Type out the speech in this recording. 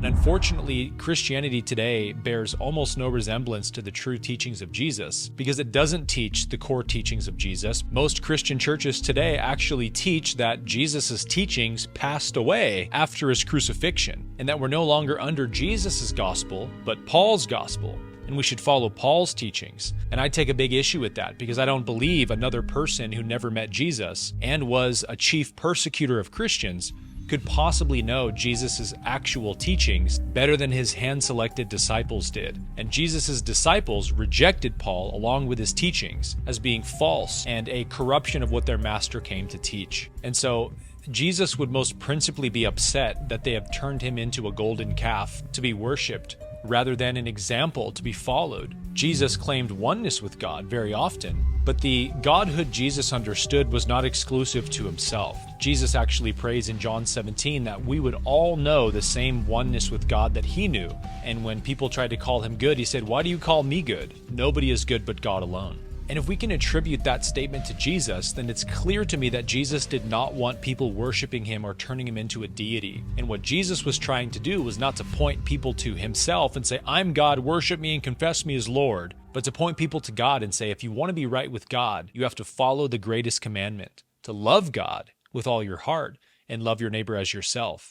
And unfortunately, Christianity today bears almost no resemblance to the true teachings of Jesus because it doesn't teach the core teachings of Jesus. Most Christian churches today actually teach that Jesus' teachings passed away after his crucifixion and that we're no longer under Jesus' gospel, but Paul's gospel. And we should follow Paul's teachings. And I take a big issue with that because I don't believe another person who never met Jesus and was a chief persecutor of Christians could possibly know Jesus' actual teachings better than his hand-selected disciples did. And Jesus' disciples rejected Paul along with his teachings as being false and a corruption of what their master came to teach. And so Jesus would most principally be upset that they have turned him into a golden calf to be worshipped rather than an example to be followed. Jesus claimed oneness with God very often, but the Godhood Jesus understood was not exclusive to himself. Jesus actually prays in John 17 that we would all know the same oneness with God that he knew. And when people tried to call him good, he said, "Why do you call me good? Nobody is good but God alone." And if we can attribute that statement to Jesus, then it's clear to me that Jesus did not want people worshiping him or turning him into a deity. And what Jesus was trying to do was not to point people to himself and say, "I'm God, worship me and confess me as Lord," but to point people to God and say, if you want to be right with God, you have to follow the greatest commandment, to love God with all your heart and love your neighbor as yourself.